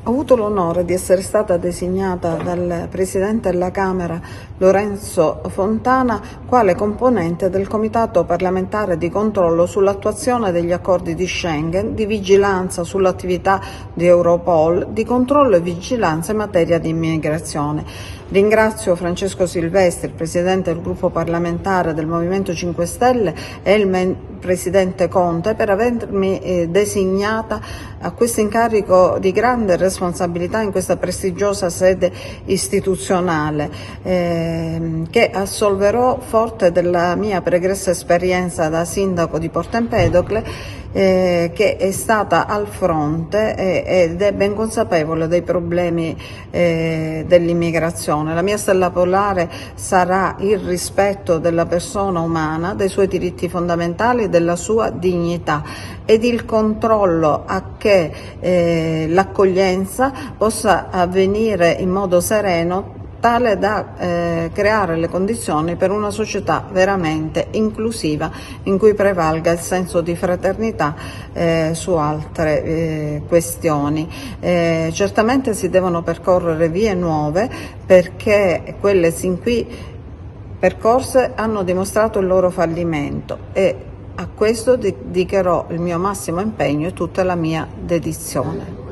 Ho avuto l'onore di essere stata designata dal Presidente della Camera Lorenzo Fontana quale componente del Comitato parlamentare di controllo sull'attuazione degli accordi di Schengen, di vigilanza sull'attività di Europol, di controllo e vigilanza in materia di immigrazione. Ringrazio Francesco Silvestri, il Presidente del Gruppo parlamentare del Movimento 5 Stelle e il Presidente Conte per avermi designata a questo incarico di grande responsabilità in questa prestigiosa sede istituzionale che assolverò forte della mia pregressa esperienza da sindaco di Porto Empedocle, che è stata al fronte ed è ben consapevole dei problemi dell'immigrazione. La mia stella polare sarà il rispetto della persona umana, dei suoi diritti fondamentali, della sua dignità ed il controllo a che l'accoglienza possa avvenire in modo sereno, tale da creare le condizioni per una società veramente inclusiva in cui prevalga il senso di fraternità su altre questioni. Certamente si devono percorrere vie nuove perché quelle sin qui percorse hanno dimostrato il loro fallimento e a questo dedicherò il mio massimo impegno e tutta la mia dedizione.